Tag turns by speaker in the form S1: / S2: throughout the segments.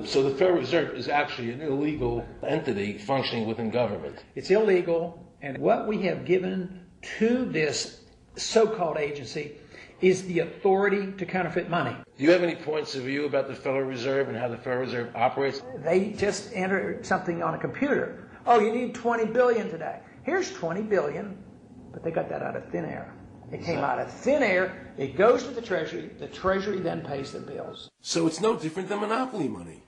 S1: So the Federal Reserve is actually an illegal entity functioning within government.
S2: It's illegal, and what we have given to this so-called agency is the authority to counterfeit money.
S1: Do you have any points of view about the Federal Reserve and how the Federal Reserve operates?
S2: They just enter something on a computer. Oh, you need 20 billion today. Here's 20 billion, but they got that out of thin air. It came out of thin air. It goes to the Treasury. The Treasury then pays the bills.
S1: So it's no different than monopoly money.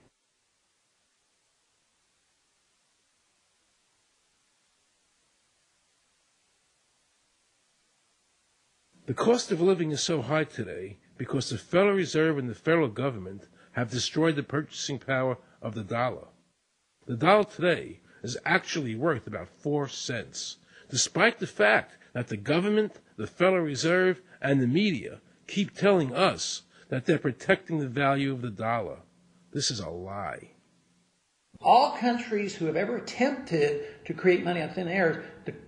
S1: The cost of living is so high today because the Federal Reserve and the federal government have destroyed the purchasing power of the dollar. The dollar today is actually worth about 4 cents, despite the fact that the government, the Federal Reserve, and the media keep telling us that they're protecting the value of the dollar. This is a lie.
S2: All countries who have ever attempted to create money on thin air,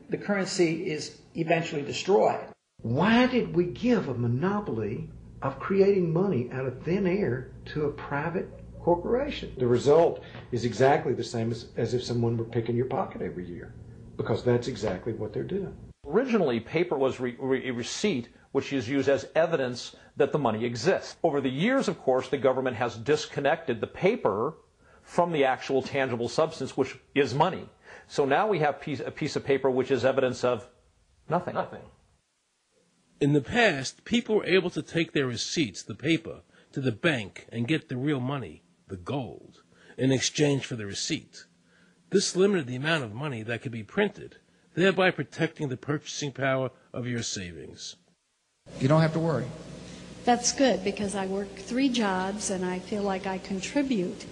S2: the currency is eventually destroyed.
S3: Why did we give a monopoly of creating money out of thin air to a private corporation? The result is exactly the same as if someone were picking your pocket every year, because that's exactly what they're doing.
S4: Originally, paper was a receipt which is used as evidence that the money exists. Over the years, of course, the government has disconnected the paper from the actual tangible substance, which is money. So now we have a piece of paper which is evidence of nothing.
S1: In the past, people were able to take their receipts, the paper, to the bank and get the real money, the gold, in exchange for the receipt. This limited the amount of money that could be printed, thereby protecting the purchasing power of your savings.
S5: You don't have to worry.
S6: That's good, because I work 3 jobs and I feel like I contribute.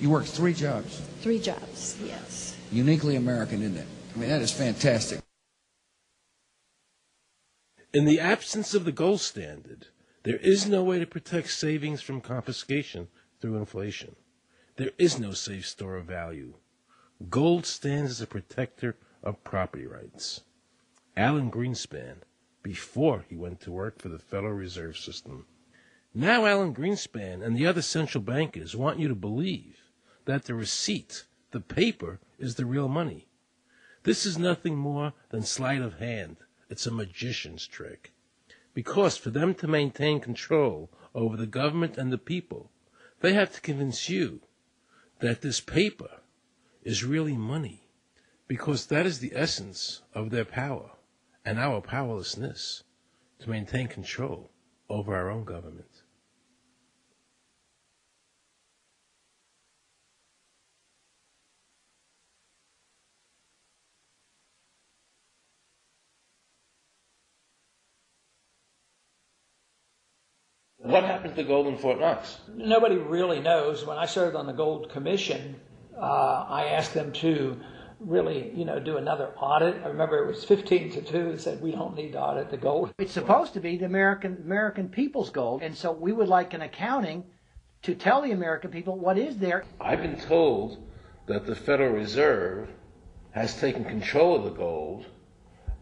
S5: You work 3 jobs.
S6: 3 jobs, yes.
S5: Uniquely American, isn't it? I mean, that is fantastic.
S1: In the absence of the gold standard, there is no way to protect savings from confiscation through inflation. There is no safe store of value. Gold stands as a protector of property rights. Alan Greenspan, before he went to work for the Federal Reserve System. Now Alan Greenspan and the other central bankers want you to believe that the receipt, the paper, is the real money. This is nothing more than sleight of hand. It's a magician's trick. Because for them to maintain control over the government and the people, they have to convince you that this paper is really money. Because that is the essence of their power and our powerlessness to maintain control over our own government. What happened to gold in Fort Knox?
S2: Nobody really knows. When I served on the Gold Commission, I asked them to really, do another audit. I remember it was 15-2. They said, we don't need to audit the gold.
S7: It's supposed to be the American people's gold, and so we would like an accounting to tell the American people what is there.
S1: I've been told that the Federal Reserve has taken control of the gold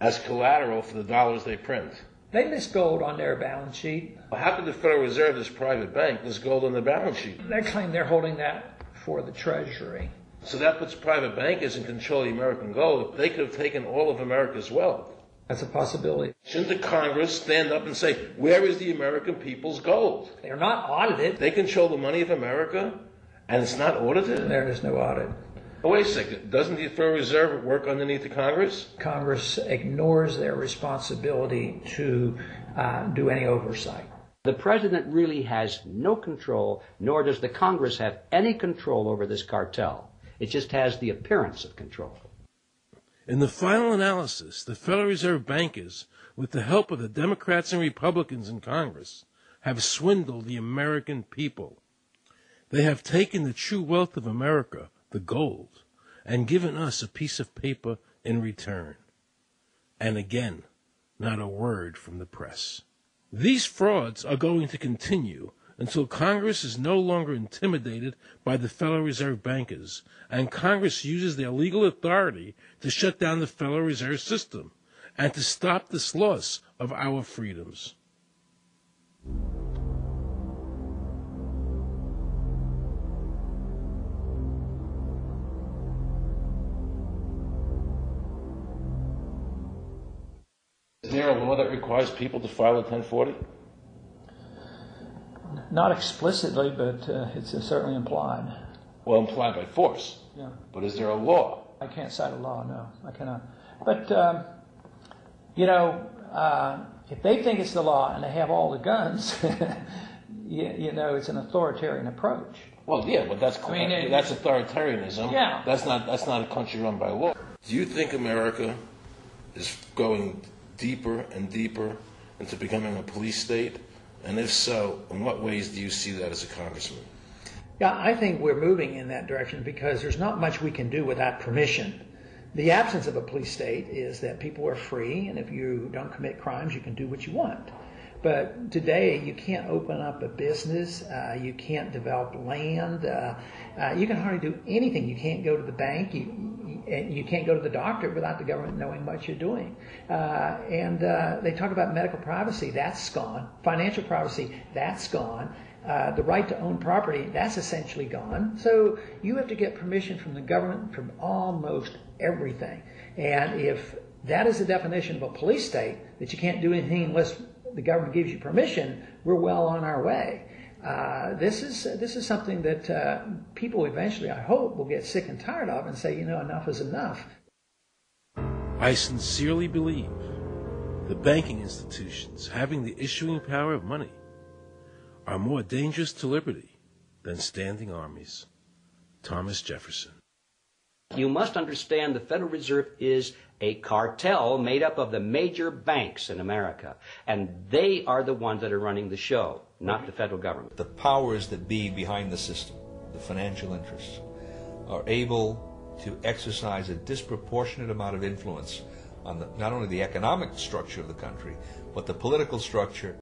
S1: as collateral for the dollars they print.
S2: They list gold on their balance sheet.
S1: How could the Federal Reserve, this private bank, list gold on their balance sheet?
S2: They claim they're holding that for the Treasury.
S1: So that puts private bankers in control of the American gold. They could have taken all of America's wealth.
S2: That's a possibility.
S1: Shouldn't the Congress stand up and say, where is the American people's gold?
S2: They're not audited.
S1: They control the money of America, and it's not audited?
S2: There is no audit.
S1: Oh, wait a second. Doesn't the Federal Reserve work underneath the Congress?
S2: Congress ignores their responsibility to do any oversight.
S8: The president really has no control, nor does the Congress have any control over this cartel. It just has the appearance of control.
S1: In the final analysis, the Federal Reserve bankers, with the help of the Democrats and Republicans in Congress, have swindled the American people. They have taken the true wealth of America, the gold, and given us a piece of paper in return. And again, not a word from the press. These frauds are going to continue until Congress is no longer intimidated by the Federal Reserve bankers, and Congress uses their legal authority to shut down the Federal Reserve System and to stop this loss of our freedoms. there a law that requires people to file a 1040?
S2: Not explicitly, but it's certainly implied.
S1: Well, implied by force.
S2: Yeah.
S1: But is there a law?
S2: I can't cite a law, no, I cannot. But, if they think it's the law and they have all the guns, it's an authoritarian approach.
S1: Well, yeah, but that's authoritarianism.
S2: Yeah.
S1: That's not a country run by law. Do you think America is going deeper and deeper into becoming a police state? And if so, in what ways do you see that as a congressman?
S2: Yeah, I think we're moving in that direction because there's not much we can do without permission. The absence of a police state is that people are free, and if you don't commit crimes, you can do what you want. But today, you can't open up a business, you can't develop land, you can hardly do anything. You can't go to the bank, you can't go to the doctor without the government knowing what you're doing. And they talk about medical privacy, that's gone. Financial privacy, that's gone. The right to own property, that's essentially gone. So you have to get permission from the government from almost everything. And if that is the definition of a police state, that you can't do anything unless the government gives you permission, we're well on our way. This is something that people eventually, I hope, will get sick and tired of and say, enough is enough.
S1: I sincerely believe the banking institutions having the issuing power of money are more dangerous to liberty than standing armies. Thomas Jefferson.
S8: You must understand the Federal Reserve is a cartel made up of the major banks in America, and they are the ones that are running the show, not the federal government.
S9: The powers that be behind the system, the financial interests, are able to exercise a disproportionate amount of influence on not only the economic structure of the country, but the political structure